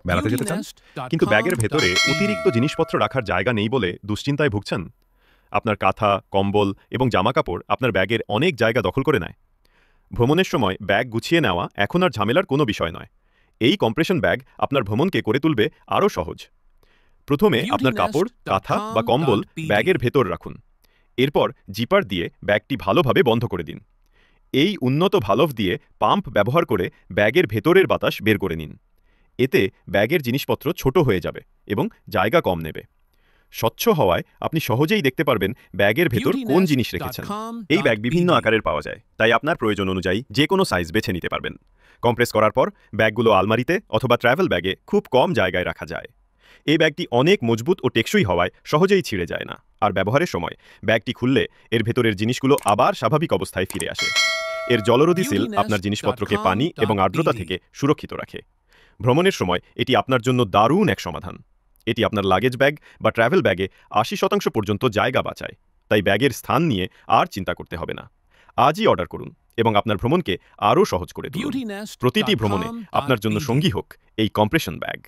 বেড়াতে যেতে চান, কিন্তু ব্যাগের ভেতরে অতিরিক্ত জিনিসপত্র রাখার জায়গা নেই বলে দুশ্চিন্তায় ভুগছেন। আপনার কাঁথা, কম্বল এবং জামাকাপড় আপনার ব্যাগের অনেক জায়গা দখল করে নেয়। ভ্রমণের সময় ব্যাগ গুছিয়ে নেওয়া এখন আর ঝামেলার কোনো বিষয় নয়। এই কম্প্রেশন ব্যাগ আপনার ভ্রমণকে করে তুলবে আরও সহজ। প্রথমে আপনার কাপড়, কাঁথা বা কম্বল ব্যাগের ভেতর রাখুন। এরপর জিপার দিয়ে ব্যাগটি ভালোভাবে বন্ধ করে দিন। এই উন্নত ভালভ দিয়ে পাম্প ব্যবহার করে ব্যাগের ভেতরের বাতাস বের করে নিন। এতে ব্যাগের জিনিসপত্র ছোট হয়ে যাবে এবং জায়গা কম নেবে। স্বচ্ছ হওয়ায় আপনি সহজেই দেখতে পারবেন ব্যাগের ভেতর কোন জিনিস রেখেছেন। এই ব্যাগ বিভিন্ন আকারের পাওয়া যায়, তাই আপনার প্রয়োজন অনুযায়ী যে কোনো সাইজ বেছে নিতে পারবেন। কম্প্রেস করার পর ব্যাগগুলো আলমারিতে অথবা ট্রাভেল ব্যাগে খুব কম জায়গায় রাখা যায়। এই ব্যাগটি অনেক মজবুত ও টেকসই হওয়ায় সহজেই ছিঁড়ে যায় না, আর ব্যবহারের সময় ব্যাগটি খুললে এর ভেতরের জিনিসগুলো আবার স্বাভাবিক অবস্থায় ফিরে আসে। এর জলরোধী সিল আপনার জিনিসপত্রকে পানি এবং আর্দ্রতা থেকে সুরক্ষিত রাখে। ভ্রমণের সময় এটি আপনার জন্য দারুণ এক সমাধান। এটি আপনার লাগেজ ব্যাগ বা ট্রাভেল ব্যাগে ৮০% পর্যন্ত জায়গা বাঁচায়, তাই ব্যাগের স্থান নিয়ে আর চিন্তা করতে হবে না। আজই অর্ডার করুন এবং আপনার ভ্রমণকে আরও সহজ করে তুলুন। প্রতিটি ভ্রমণে আপনার জন্য সঙ্গী হোক এই কম্প্রেশন ব্যাগ।